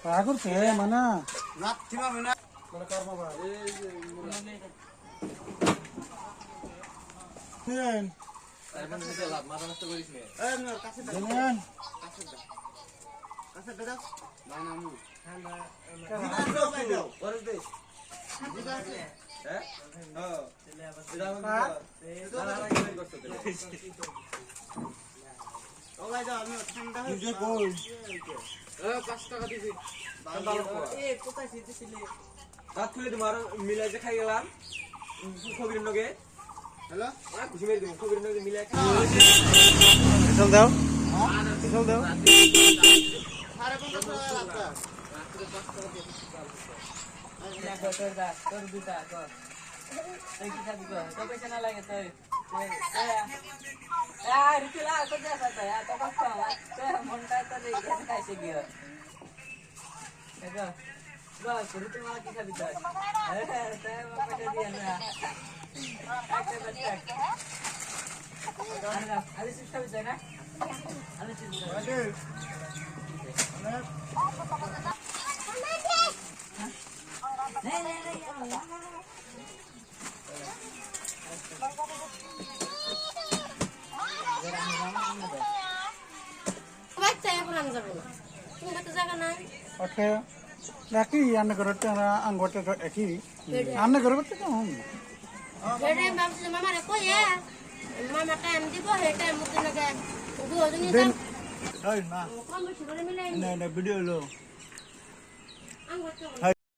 Aku sih mana? Nak cuma mana? Mana karma bah? Nen. Mana bisa lap? Mata nasta kau isme. Nur kasih dah. Jangan. Kasih dah. Kasih dah. Mana mu? What is this? Oh. Sudah mana? ওলাই যাও আমি ঠান্ডা হয়ে Jujur koi. 5 টাকা দিছি এ কোথায় দিছিলি রাত খুলে তোমার মিলাই যে খাই গেলাম খবির লগে হ্যালো ওরা খুশি মেরে দিমু খবির লগে মিলাই খাই Pisau dah. Pisau dah. সাড়ে 15 লাগবে রাতে 5 টাকা দিয়ে তোর দুটা কর এই কি খাবি কর তো পয়সা না লাগে তো यार चला तो जैसा था यार तो बस तो मुंडा तो नहीं कैसे गया देखो बस रुपए वाला की खाबी तो ते पकड़ दिया ना ऐसे बच्चा अरे सिस्टम है ना अरे सिस्टम नहीं Oke. Laki anak kereta anggota eki. Anak kereta tu. हेडे बाबू मामा रे को या मामा टाइम दिबो हे टाइम मुते लगे दो जनी Den. Hai na. कम छुरे मिले Na video lo. अंगो तो